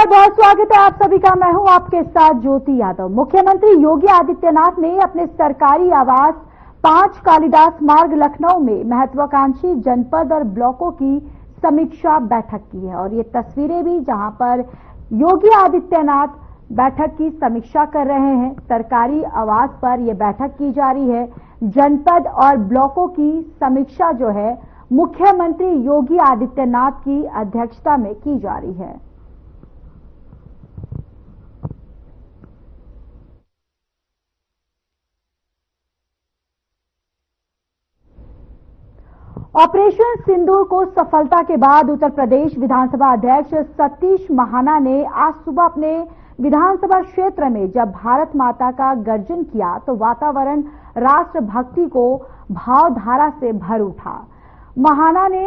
नमस्कार, बहुत स्वागत है आप सभी का। मैं हूं आपके साथ ज्योति यादव। मुख्यमंत्री योगी आदित्यनाथ ने अपने सरकारी आवास 5 कालिदास मार्ग लखनऊ में महत्वाकांक्षी जनपद और ब्लॉकों की समीक्षा बैठक की है और ये तस्वीरें भी जहां पर योगी आदित्यनाथ बैठक की समीक्षा कर रहे हैं। सरकारी आवास पर यह बैठक की जा रही है। जनपद और ब्लॉकों की समीक्षा जो है मुख्यमंत्री योगी आदित्यनाथ की अध्यक्षता में की जा रही है। ऑपरेशन सिंदूर को सफलता के बाद उत्तर प्रदेश विधानसभा अध्यक्ष सतीश महाना ने आज सुबह अपने विधानसभा क्षेत्र में जब भारत माता का गर्जन किया तो वातावरण राष्ट्रभक्ति को भावधारा से भर उठा। महाना ने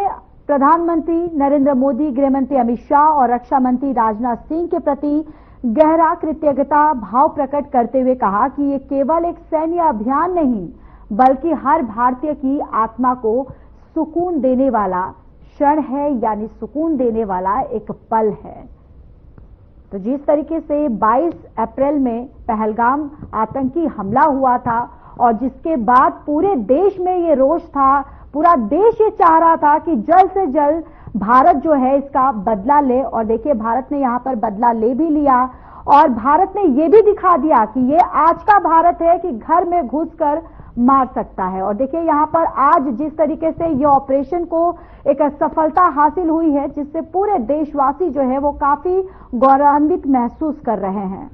प्रधानमंत्री नरेंद्र मोदी, गृहमंत्री अमित शाह और रक्षा मंत्री राजनाथ सिंह के प्रति गहरा कृतज्ञता भाव प्रकट करते हुए कहा कि ये केवल एक सैन्य अभियान नहीं बल्कि हर भारतीय की आत्मा को सुकून देने वाला क्षण है, यानी सुकून देने वाला एक पल है। तो जिस तरीके से 22 अप्रैल में पहलगाम आतंकी हमला हुआ था और जिसके बाद पूरे देश में ये रोष था, पूरा देश ये चाह रहा था कि जल्द से जल्द भारत जो है इसका बदला ले, और देखिए भारत ने यहां पर बदला ले भी लिया और भारत ने ये भी दिखा दिया कि ये आज का भारत है कि घर में घुसकर मार सकता है। और देखिए यहां पर आज जिस तरीके से ये ऑपरेशन को एक सफलता हासिल हुई है जिससे पूरे देशवासी जो है वो काफी गौरवान्वित महसूस कर रहे हैं।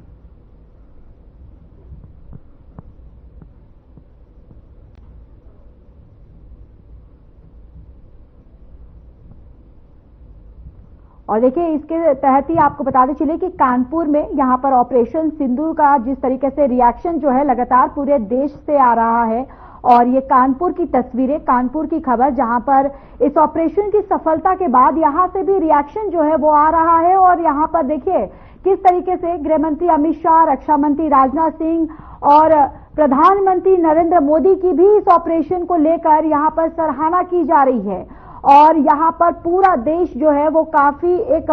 और देखिए इसके तहत ही आपको बताते चले कि कानपुर में यहां पर ऑपरेशन सिंदूर का जिस तरीके से रिएक्शन जो है लगातार पूरे देश से आ रहा है और ये कानपुर की तस्वीरें, कानपुर की खबर जहां पर इस ऑपरेशन की सफलता के बाद यहां से भी रिएक्शन जो है वो आ रहा है। और यहां पर देखिए किस तरीके से गृहमंत्री अमित शाह, रक्षा मंत्री राजनाथ सिंह और प्रधानमंत्री नरेंद्र मोदी की भी इस ऑपरेशन को लेकर यहां पर सराहना की जा रही है और यहां पर पूरा देश जो है वो काफी एक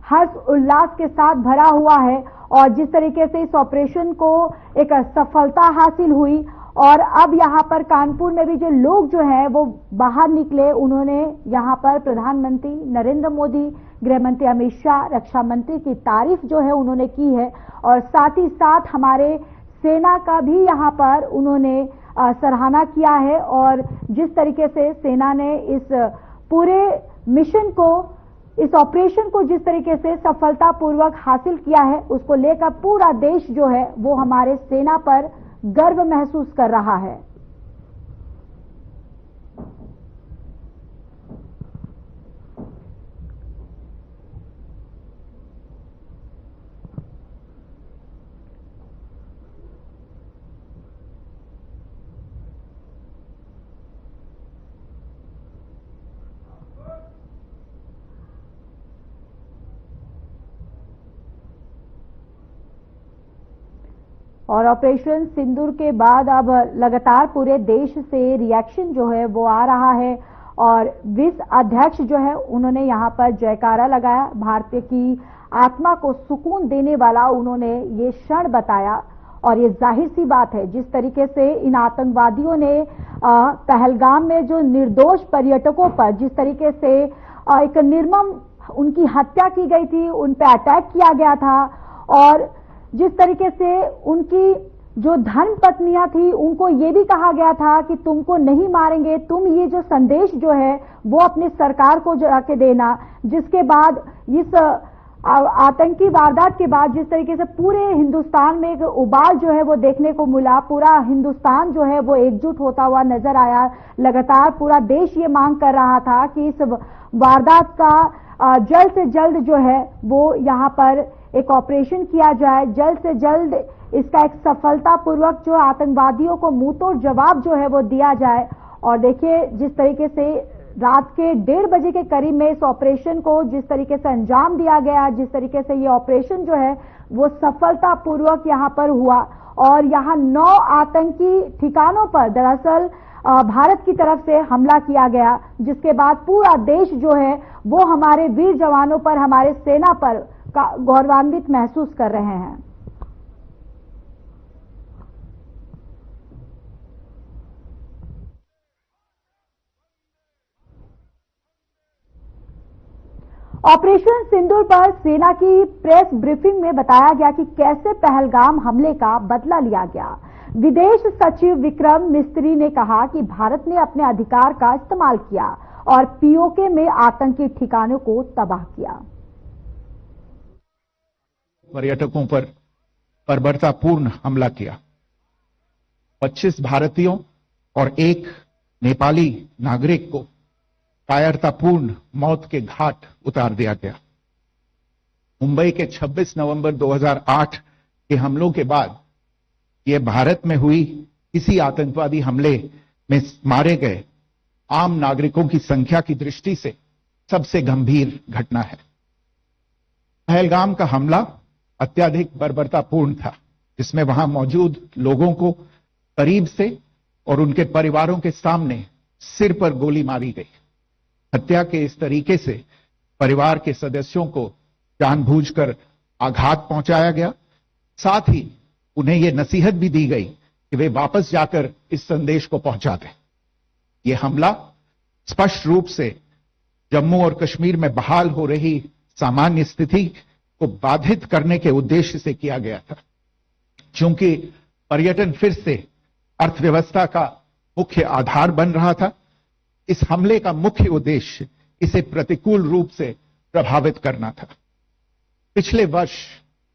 हर्ष उल्लास के साथ भरा हुआ है। और जिस तरीके से इस ऑपरेशन को एक सफलता हासिल हुई और अब यहां पर कानपुर में भी जो लोग जो हैं वो बाहर निकले, उन्होंने यहां पर प्रधानमंत्री नरेंद्र मोदी, गृहमंत्री अमित शाह, रक्षा मंत्री की तारीफ जो है उन्होंने की है और साथ ही साथ हमारे सेना का भी यहां पर उन्होंने सराहना किया है। और जिस तरीके से सेना ने इस पूरे मिशन को, इस ऑपरेशन को जिस तरीके से सफलतापूर्वक हासिल किया है उसको लेकर पूरा देश जो है वो हमारे सेना पर गर्व महसूस कर रहा है। और ऑपरेशन सिंदूर के बाद अब लगातार पूरे देश से रिएक्शन जो है वो आ रहा है और विश्व अध्यक्ष जो है उन्होंने यहां पर जयकारा लगाया। भारतीय की आत्मा को सुकून देने वाला उन्होंने ये क्षण बताया और ये जाहिर सी बात है जिस तरीके से इन आतंकवादियों ने पहलगाम में जो निर्दोष पर्यटकों पर जिस तरीके से एक निर्मम उनकी हत्या की गई थी, उन पर अटैक किया गया था और जिस तरीके से उनकी जो धर्म पत्नियां थी उनको ये भी कहा गया था कि तुमको नहीं मारेंगे, तुम ये जो संदेश जो है वो अपनी सरकार को जाके देना। जिसके बाद इस आतंकी वारदात के बाद जिस तरीके से पूरे हिंदुस्तान में एक उबाल जो है वो देखने को मिला, पूरा हिंदुस्तान जो है वो एकजुट होता हुआ नजर आया। लगातार पूरा देश ये मांग कर रहा था कि इस वारदात का जल्द से जल्द जो है वो यहाँ पर एक ऑपरेशन किया जाए, जल्द से जल्द इसका एक सफलतापूर्वक जो आतंकवादियों को मुंहतोड़ जवाब जो है वो दिया जाए। और देखिए जिस तरीके से रात के 1:30 बजे के करीब में इस ऑपरेशन को जिस तरीके से अंजाम दिया गया, जिस तरीके से ये ऑपरेशन जो है वो सफलतापूर्वक यहाँ पर हुआ और यहाँ 9 आतंकी ठिकानों पर दरअसल भारत की तरफ से हमला किया गया, जिसके बाद पूरा देश जो है वो हमारे वीर जवानों पर, हमारे सेना पर गौरवान्वित महसूस कर रहे हैं। ऑपरेशन सिंदूर पर सेना की प्रेस ब्रीफिंग में बताया गया कि कैसे पहलगाम हमले का बदला लिया गया। विदेश सचिव विक्रम मिस्त्री ने कहा कि भारत ने अपने अधिकार का इस्तेमाल किया और पीओके में आतंकी ठिकानों को तबाह किया। पर्यटकों पर बर्बरतापूर्ण हमला किया। 25 भारतीयों और एक नेपाली नागरिक को कायरतापूर्ण मौत के घाट उतार दिया गया। मुंबई के 26 नवंबर 2008 के हमलों के बाद यह भारत में हुई किसी आतंकवादी हमले में मारे गए आम नागरिकों की संख्या की दृष्टि से सबसे गंभीर घटना है। पहलगाम का हमला अत्यधिक बर्बरतापूर्ण था, जिसमें वहां मौजूद लोगों को करीब से और उनके परिवारों के सामने सिर पर गोली मारी गई। हत्या के इस तरीके से परिवार के सदस्यों को जानबूझकर आघात पहुंचाया गया। साथ ही उन्हें यह नसीहत भी दी गई कि वे वापस जाकर इस संदेश को पहुंचा दें। यह हमला स्पष्ट रूप से जम्मू और कश्मीर में बहाल हो रही सामान्य स्थिति को बाधित करने के उद्देश्य से किया गया था। चूंकि पर्यटन फिर से अर्थव्यवस्था का मुख्य आधार बन रहा था, इस हमले का मुख्य उद्देश्य इसे प्रतिकूल रूप से प्रभावित करना था। पिछले वर्ष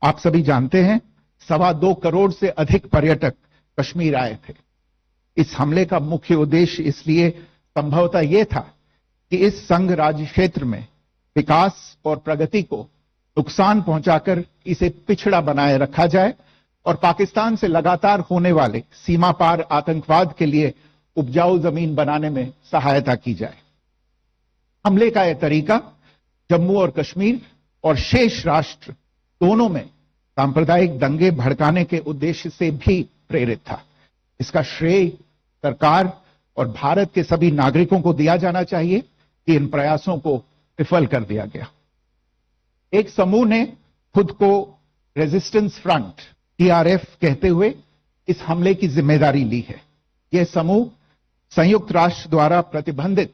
आप सभी जानते हैं 2.25 करोड़ से अधिक पर्यटक कश्मीर आए थे। इस हमले का मुख्य उद्देश्य इसलिए संभवतः यह था कि इस संघ राज्य क्षेत्र में विकास और प्रगति को नुकसान पहुंचाकर इसे पिछड़ा बनाए रखा जाए और पाकिस्तान से लगातार होने वाले सीमा पार आतंकवाद के लिए उपजाऊ जमीन बनाने में सहायता की जाए। हमले का यह तरीका जम्मू और कश्मीर और शेष राष्ट्र दोनों में सांप्रदायिक दंगे भड़काने के उद्देश्य से भी प्रेरित था। इसका श्रेय सरकार और भारत के सभी नागरिकों को दिया जाना चाहिए कि इन प्रयासों को विफल कर दिया गया। एक समूह ने खुद को रेजिस्टेंस फ्रंट टीआरएफ कहते हुए इस हमले की जिम्मेदारी ली है। यह समूह संयुक्त राष्ट्र द्वारा प्रतिबंधित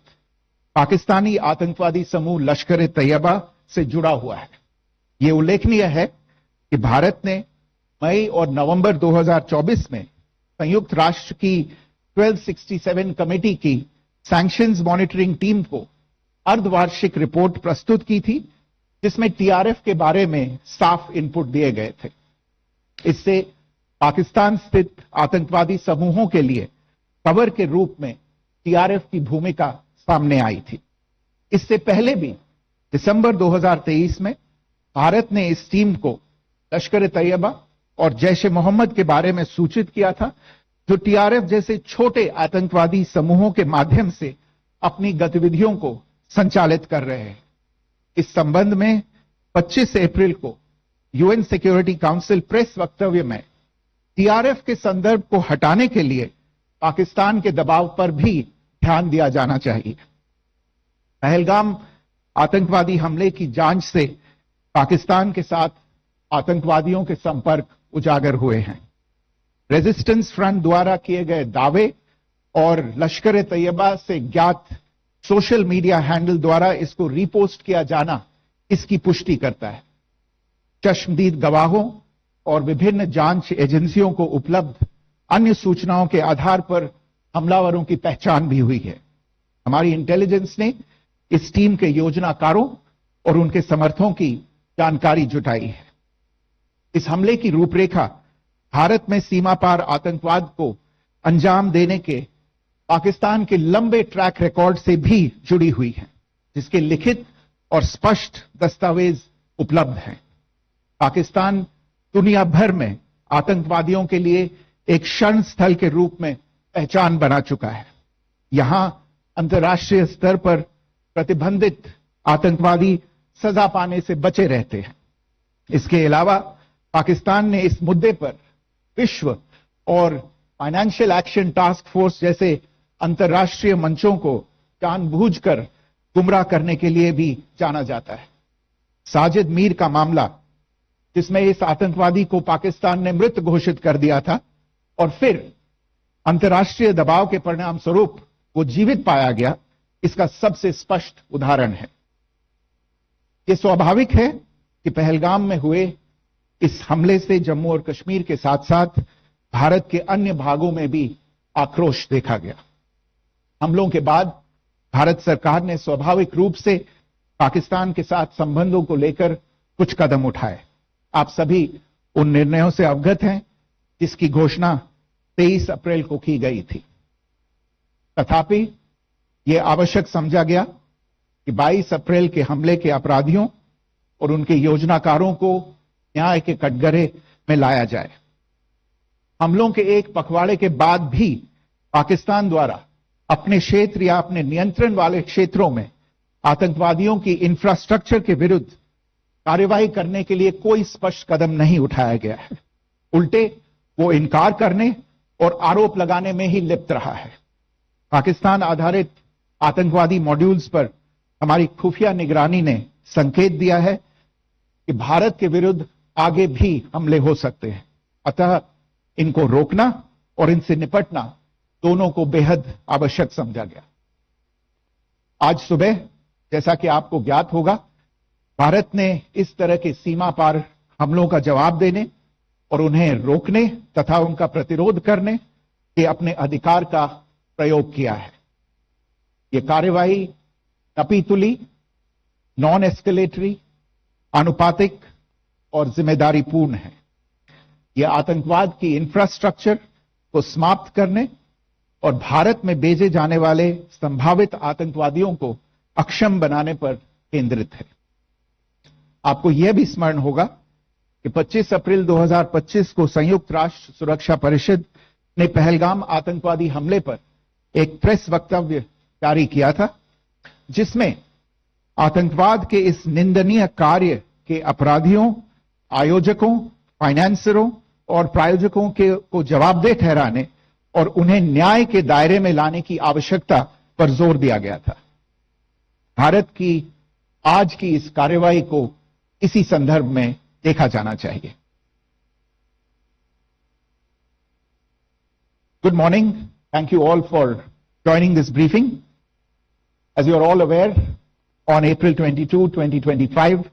पाकिस्तानी आतंकवादी समूह लश्कर ए तैयबा से जुड़ा हुआ है। यह उल्लेखनीय है कि भारत ने मई और नवंबर 2024 में संयुक्त राष्ट्र की 1267 कमेटी की सैंक्शंस मॉनिटरिंग टीम को अर्धवार्षिक रिपोर्ट प्रस्तुत की थी, जिसमें टीआरएफ के बारे में साफ इनपुट दिए गए थे। इससे पाकिस्तान स्थित आतंकवादी समूहों के लिए कवर के रूप में टीआरएफ की भूमिका सामने आई थी। इससे पहले भी दिसंबर 2023 में भारत ने इस टीम को लश्कर ए तैयबा और जैश ए मोहम्मद के बारे में सूचित किया था, जो टीआरएफ जैसे छोटे आतंकवादी समूहों के माध्यम से अपनी गतिविधियों को संचालित कर रहे हैं। इस संबंध में 25 अप्रैल को यूएन सिक्योरिटी काउंसिल प्रेस वक्तव्य में टीआरएफ के संदर्भ को हटाने के लिए पाकिस्तान के दबाव पर भी ध्यान दिया जाना चाहिए। पहलगाम आतंकवादी हमले की जांच से पाकिस्तान के साथ आतंकवादियों के संपर्क उजागर हुए हैं। रेजिस्टेंस फ्रंट द्वारा किए गए दावे और लश्कर ए तैयबा से ज्ञात सोशल मीडिया हैंडल द्वारा इसको रीपोस्ट किया जाना इसकी पुष्टि करता है। चश्मदीद गवाहों और विभिन्न जांच एजेंसियों को उपलब्ध अन्य सूचनाओं के आधार पर हमलावरों की पहचान भी हुई है। हमारी इंटेलिजेंस ने इस टीम के योजनाकारों और उनके समर्थकों की जानकारी जुटाई है। इस हमले की रूपरेखा भारत में सीमा पार आतंकवाद को अंजाम देने के पाकिस्तान के लंबे ट्रैक रिकॉर्ड से भी जुड़ी हुई है, जिसके लिखित और स्पष्ट दस्तावेज उपलब्ध हैं। पाकिस्तान दुनिया भर में आतंकवादियों के लिए एक शरण स्थल के रूप में पहचान बना चुका है। यहां अंतर्राष्ट्रीय स्तर पर प्रतिबंधित आतंकवादी सजा पाने से बचे रहते हैं। इसके अलावा पाकिस्तान ने इस मुद्दे पर विश्व और फाइनेंशियल एक्शन टास्क फोर्स जैसे अंतर्राष्ट्रीय मंचों को जानबूझकर गुमराह करने के लिए भी जाना जाता है। साजिद मीर का मामला, जिसमें इस आतंकवादी को पाकिस्तान ने मृत घोषित कर दिया था और फिर अंतर्राष्ट्रीय दबाव के परिणाम स्वरूप वो जीवित पाया गया, इसका सबसे स्पष्ट उदाहरण है। ये स्वाभाविक है कि पहलगाम में हुए इस हमले से जम्मू और कश्मीर के साथ साथ भारत के अन्य भागों में भी आक्रोश देखा गया। हमलों के बाद भारत सरकार ने स्वाभाविक रूप से पाकिस्तान के साथ संबंधों को लेकर कुछ कदम उठाए। आप सभी उन निर्णयों से अवगत हैं जिसकी घोषणा 23 अप्रैल को की गई थी। तथापि यह आवश्यक समझा गया कि 22 अप्रैल के हमले के अपराधियों और उनके योजनाकारों को न्याय के कटघरे में लाया जाए। हमलों के एक पखवाड़े के बाद भी पाकिस्तान द्वारा अपने क्षेत्र या अपने नियंत्रण वाले क्षेत्रों में आतंकवादियों की इंफ्रास्ट्रक्चर के विरुद्ध कार्रवाई करने के लिए कोई स्पष्ट कदम नहीं उठाया गया है। उल्टे वो इनकार करने और आरोप लगाने में ही लिप्त रहा है। पाकिस्तान आधारित आतंकवादी मॉड्यूल्स पर हमारी खुफिया निगरानी ने संकेत दिया है कि भारत के विरुद्ध आगे भी हमले हो सकते हैं। अतः इनको रोकना और इनसे निपटना दोनों को बेहद आवश्यक समझा गया। आज सुबह, जैसा कि आपको ज्ञात होगा, भारत ने इस तरह के सीमा पार हमलों का जवाब देने और उन्हें रोकने तथा उनका प्रतिरोध करने के अपने अधिकार का प्रयोग किया है। यह कार्यवाही नपीतुली, नॉन एस्केलेटरी, आनुपातिक और जिम्मेदारीपूर्ण है। यह आतंकवाद की इंफ्रास्ट्रक्चर को समाप्त करने और भारत में भेजे जाने वाले संभावित आतंकवादियों को अक्षम बनाने पर केंद्रित है। आपको यह भी स्मरण होगा कि 25 अप्रैल 2025 को संयुक्त राष्ट्र सुरक्षा परिषद ने पहलगाम आतंकवादी हमले पर एक प्रेस वक्तव्य जारी किया था, जिसमें आतंकवाद के इस निंदनीय कार्य के अपराधियों, आयोजकों, फाइनेंसरों और प्रायोजकों को जवाबदेह ठहराने और उन्हें न्याय के दायरे में लाने की आवश्यकता पर जोर दिया गया था। भारत की आज की इस कार्रवाई को इसी संदर्भ में देखा जाना चाहिए। Good morning. Thank you all for joining this briefing. As you are all aware, on April 22, 2025,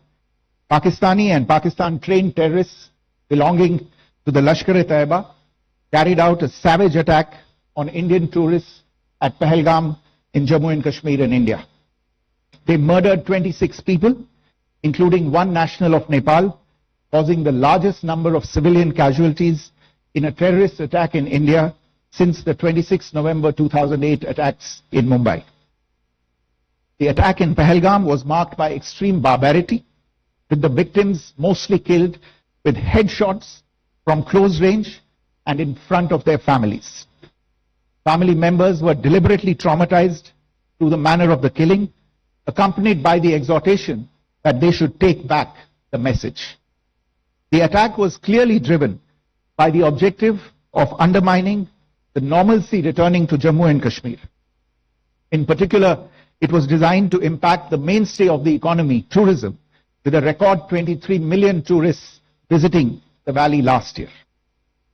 Pakistani and Pakistan-trained terrorists belonging to the Lashkar-e-Taiba carried out a savage attack on Indian tourists at Pahalgam in Jammu and Kashmir in India. They murdered 26 people, including one national of Nepal, causing the largest number of civilian casualties in a terrorist attack in India since the 26 November 2008 attacks in Mumbai. The attack in Pahalgam was marked by extreme barbarity, with the victims mostly killed with headshots from close range and in front of their families. Family members were deliberately traumatized through the manner of the killing, accompanied by the exhortation that they should take back the message. The attack was clearly driven by the objective of undermining the normalcy returning to Jammu and Kashmir. In particular, it was designed to impact the mainstay of the economy, tourism, with a record 23 million tourists visiting the valley last year.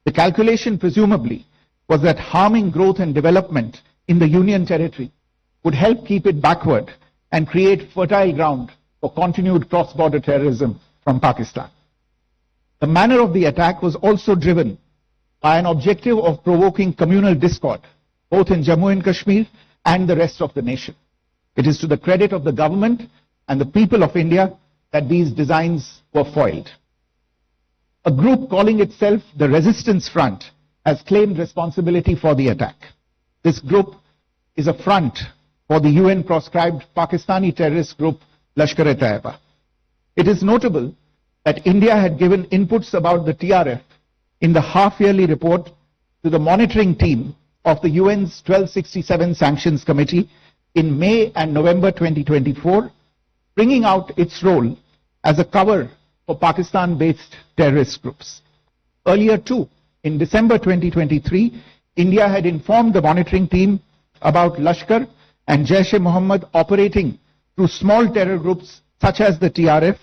The calculation presumably was that harming growth and development in the Union territory would help keep it backward and create fertile ground for continued cross-border terrorism from Pakistan. The manner of the attack was also driven by an objective of provoking communal discord, both in Jammu and Kashmir and the rest of the nation. It is to the credit of the government and the people of India that these designs were foiled. A group calling itself the Resistance Front has claimed responsibility for the attack. This group is a front for the UN-proscribed Pakistani terrorist group Lashkar-e-Taiba. It is notable that India had given inputs about the TRF in the half-yearly report to the monitoring team of the UN's 1267 Sanctions Committee in May and November 2024, bringing out its role as a cover for Pakistan-based terrorist groups. Earlier too, in December 2023, India had informed the monitoring team about Lashkar and Jaish-e-Mohammed operating through small terror groups such as the TRF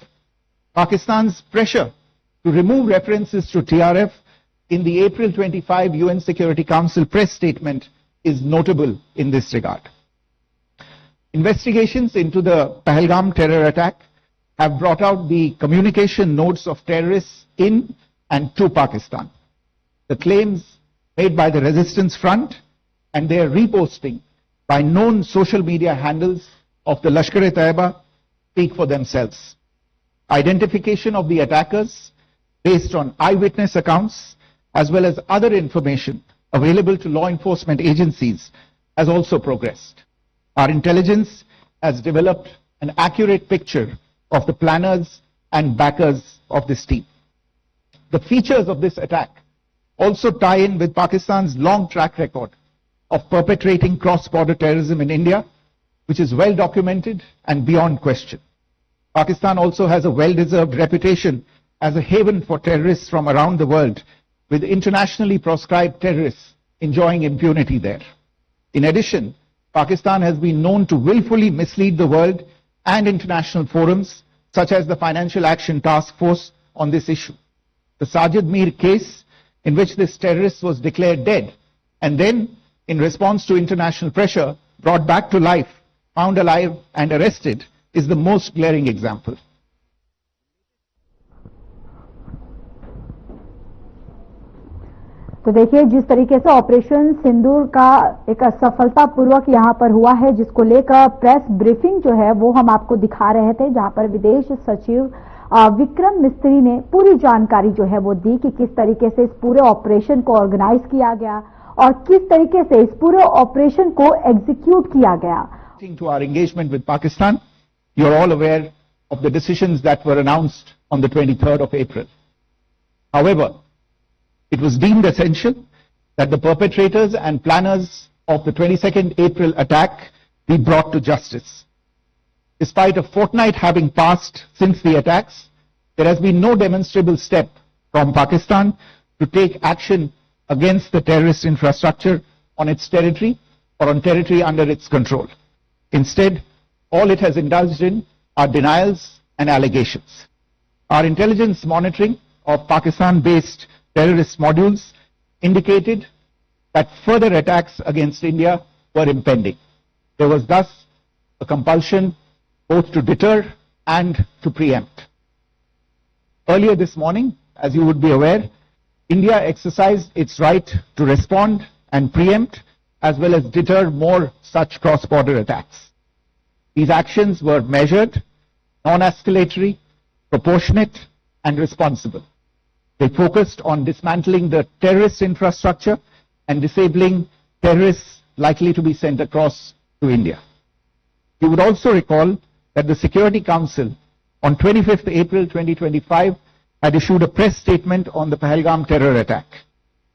Pakistan's pressure to remove references to TRF in the April 25 UN Security Council press statement is notable in this regard. Investigations into the Pahalgam terror attack have brought out the communication notes of terrorists in and to Pakistan. The claims made by the Resistance Front and their reposting by known social media handles of the Lashkar-e-Taiba speak for themselves. Identification of the attackers based on eyewitness accounts as well as other information available to law enforcement agencies has also progressed. Our intelligence has developed an accurate picture of the planners and backers of this team. The features of this attack also tie in with Pakistan's long track record of perpetrating cross-border terrorism in India, which is well documented and beyond question. Pakistan also has a well-deserved reputation as a haven for terrorists from around the world, with internationally proscribed terrorists enjoying impunity there. In addition, Pakistan has been known to willfully mislead the world and international forums, such as the Financial Action Task Force, on this issue. The Sajid Mir case, in which this terrorist was declared dead and then, in response to international pressure, brought back to life, found alive and arrested, is the most glaring example. तो देखिए जिस तरीके से operation सिंदूर का एक सफलतापूर्वक यहां पर हुआ है, जिसको लेकर प्रेस ब्रीफिंग जो है वो हम आपको दिखा रहे थे, जहां पर विदेश सचिव विक्रम मिस्त्री ने पूरी जानकारी जो है वो दी कि किस तरीके से इस पूरे ऑपरेशन को ऑर्गेनाइज किया गया और किस तरीके से इस पूरे ऑपरेशन को एग्जीक्यूट किया गया. To our engagement with Pakistan, you are all aware of the decisions that were announced on the 23rd of April. However, it was deemed essential that the perpetrators and planners of the 22nd April attack be brought to justice. Despite a fortnight having passed since the attacks, there has been no demonstrable step from Pakistan to take action against the terrorist infrastructure on its territory or on territory under its control. Instead, all it has indulged in are denials and allegations. Our intelligence monitoring of Pakistan-based terrorist modules indicated that further attacks against India were impending. There was thus a compulsion both to deter and to preempt. Earlier this morning, as you would be aware, India exercised its right to respond and preempt as well as deter more such cross-border attacks. These actions were measured, non-escalatory, proportionate and responsible. They focused on dismantling the terrorist infrastructure and disabling terrorists likely to be sent across to India. You would also recall that the Security Council on 25th April 2025 had issued a press statement on the Pahalgam terror attack,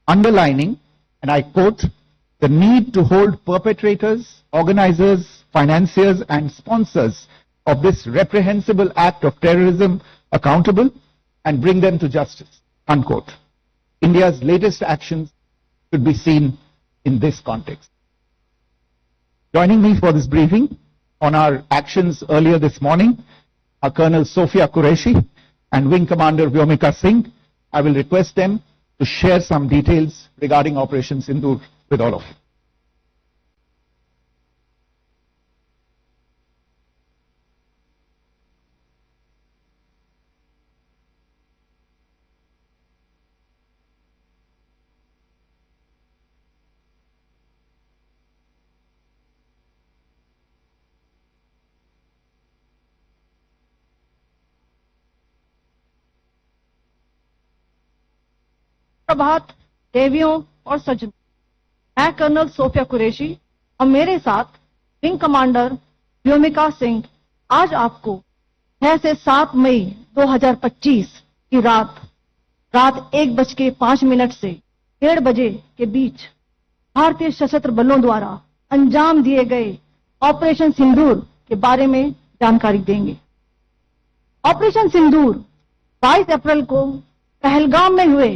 underlining, and I quote, the need to hold perpetrators, organizers, financiers and sponsors of this reprehensible act of terrorism accountable and bring them to justice, unquote. India's latest actions should be seen in this context. Joining me for this briefing on our actions earlier this morning are Colonel Sophia Qureshi and Wing Commander Vyomika Singh. I will request them to share some details regarding Operation Sindoor with all of you. प्रभात देवियों और सज्जनों, मैं colonel Sophia Qureshi और मेरे साथ wing commander Vyomika Singh आज आपको 6 से 7 मई 2025 की रात 1:05 से 1:30 बजे के बीच भारतीय सशस्त्र बलों द्वारा अंजाम दिए गए ऑपरेशन सिंदूर के बारे में जानकारी देंगे। ऑपरेशन सिंदूर 22 अप्रैल को पहलगाम में हुए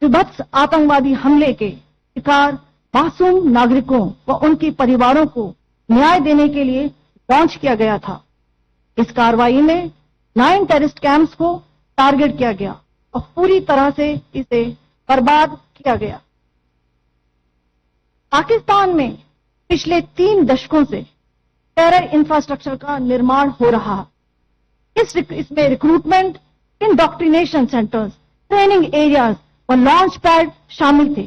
विभत्स आतंकवादी हमले के शिकार मासूम नागरिकों व उनके परिवारों को न्याय देने के लिए लॉन्च किया गया था। इस कार्रवाई में 9 टेररिस्ट कैंप्स को टारगेट किया गया और पूरी तरह से इसे बर्बाद किया गया। पाकिस्तान में पिछले 3 दशकों से टेरर इंफ्रास्ट्रक्चर का निर्माण हो रहा है। इसमें recruitment, indoctrination centres, training areas और लॉन्च पैड शामिल थे,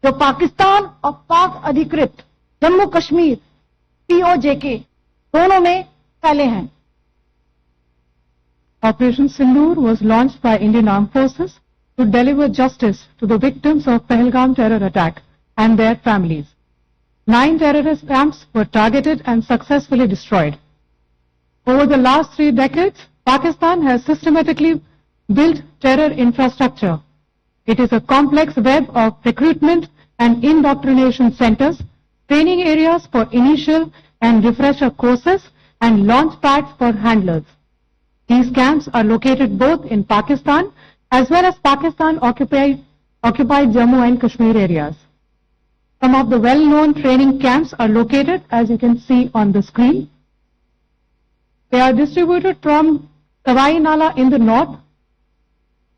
जो पाकिस्तान और पाक अधिकृत जम्मू कश्मीर POJK दोनों में फैले हैं। Operation Sindoor was launched by Indian Armed Forces to deliver justice to the victims of Pahalgam terror attack and their families. 9 terrorist camps were targeted and successfully destroyed. Over the last 3 decades, Pakistan has systematically built terror infrastructure. It is a complex web of recruitment and indoctrination centers, training areas for initial and refresher courses, and launch pads for handlers. These camps are located both in Pakistan as well as Pakistan-occupied Jammu and Kashmir areas. Some of the well-known training camps are located, as you can see on the screen. They are distributed from Sawai Nala in the north,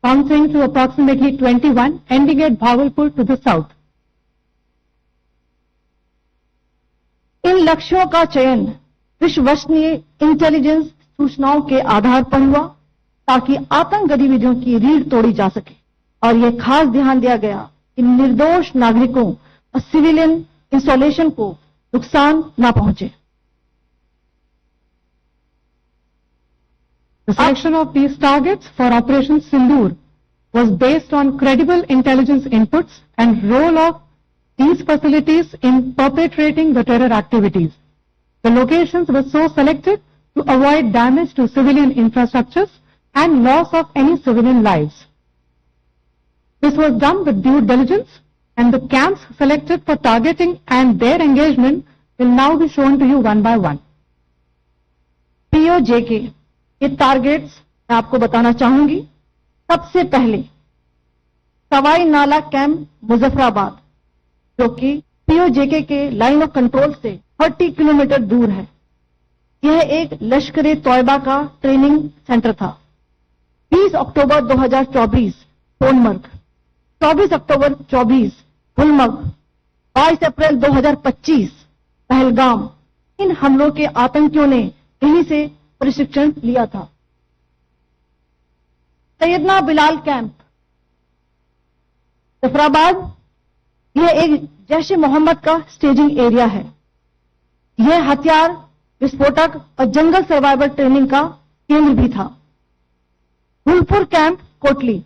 bouncing to approximately 21, ending at Bhagalpur to the south. इन लक्ष्यों का चयन विश्वसनीय intelligence सूचनाओं के आधार पर हुआ ताकि आतंक गतिविधियों की रीढ़ तोड़ी जा सके, और यह खास ध्यान दिया गया कि निर्दोष नागरिकों और सिविलियन इंस्टॉलेशन को नुकसान न पहुंचे। The selection of these targets for Operation Sindoor was based on credible intelligence inputs and role of these facilities in perpetrating the terror activities. The locations were so selected to avoid damage to civilian infrastructures and loss of any civilian lives. This was done with due diligence, and the camps selected for targeting and their engagement will now be shown to you one by one. POJK ये targets मैं आपको बताना चाहूंगी। सबसे पहले सवाई नाला camp Muzaffarabad, जो कि POJK के लाइन ऑफ कंट्रोल से 30 किलोमीटर दूर है। यह एक लश्कर तौयबा का ट्रेनिंग सेंटर था। 20 अक्टूबर 2024 सोनमर्ग, 24 अक्टूबर 24 गुलमर्ग, 22 अप्रैल 2025 पहलगाम, इन हमलों के आतंकियों ने यहीं से प्रशिक्षण लिया था। सैयदना बिलाल कैंप जफराबाद, यह एक जैश ए मोहम्मद का स्टेजिंग एरिया है। यह हथियार, विस्फोटक और जंगल सर्वाइवल ट्रेनिंग का केंद्र भी था। गुलपुर कैंप कोटली,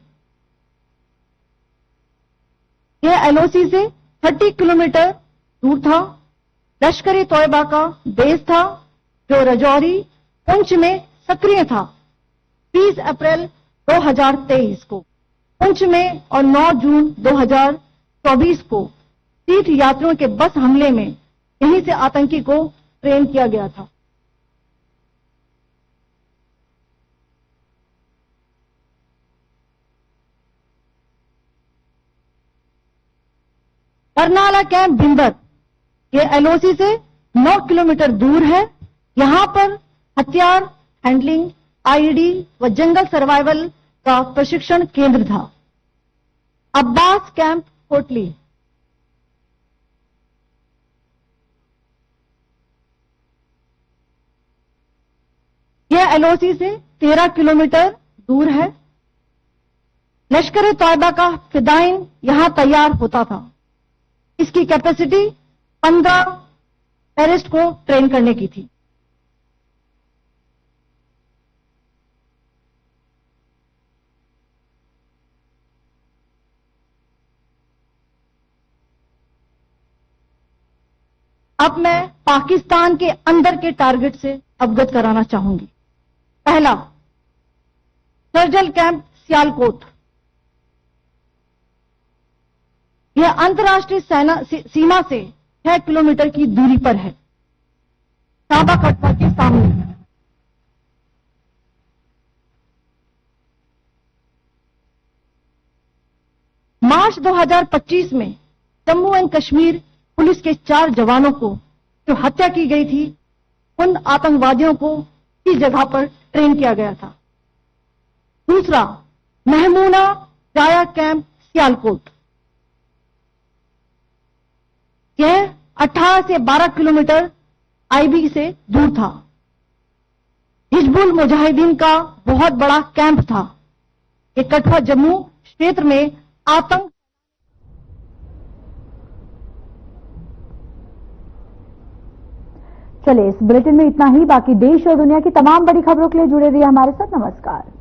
यह LOC से 30 किलोमीटर दूर था। लश्कर तौयबा का बेस था, जो रजौरी पुंछ में सक्रिय था। 30 अप्रैल 2023 को पुंछ में और 9 जून 2024 को तीर्थ यात्रियों के बस हमले में यहीं से आतंकी को ट्रेन किया गया था। बरनाला कैंप भिंदर, ये LOC से 9 किलोमीटर दूर है। यहां पर हथियार, हैंडलिंग, IED व जंगल सर्वाइवल का प्रशिक्षण केंद्र था। अब्बास कैंप कोटली, यह LOC से 13 किलोमीटर दूर है। लश्कर तौयबा का फिदाइन यहां तैयार होता था। इसकी कैपेसिटी 15 टेररिस्ट को ट्रेन करने की थी। अब मैं पाकिस्तान के अंदर के टारगेट से अवगत कराना चाहूंगी। पहला, सर्जल कैंप सियालकोट, यह अंतर्राष्ट्रीय सीमा से 6 किलोमीटर की दूरी पर है, साबा कटवा के सामने। मार्च 2025 में जम्मू एंड कश्मीर पुलिस के 4 जवानों को जो हत्या की गई थी, उन आतंकवादियों को इस जगह पर ट्रेन किया गया था। दूसरा, महमूना जाया कैंप सियालकोट, यह 18 से 12 किलोमीटर आईबी से दूर था। हिजबुल मुजाहिदीन का बहुत बड़ा कैंप था। ये कठुआ जम्मू क्षेत्र में आतंक। चलिए, इस बुलेटिन में इतना ही। बाकी देश और दुनिया की तमाम बड़ी खबरों के लिए जुड़े रहिए हमारे साथ। नमस्कार।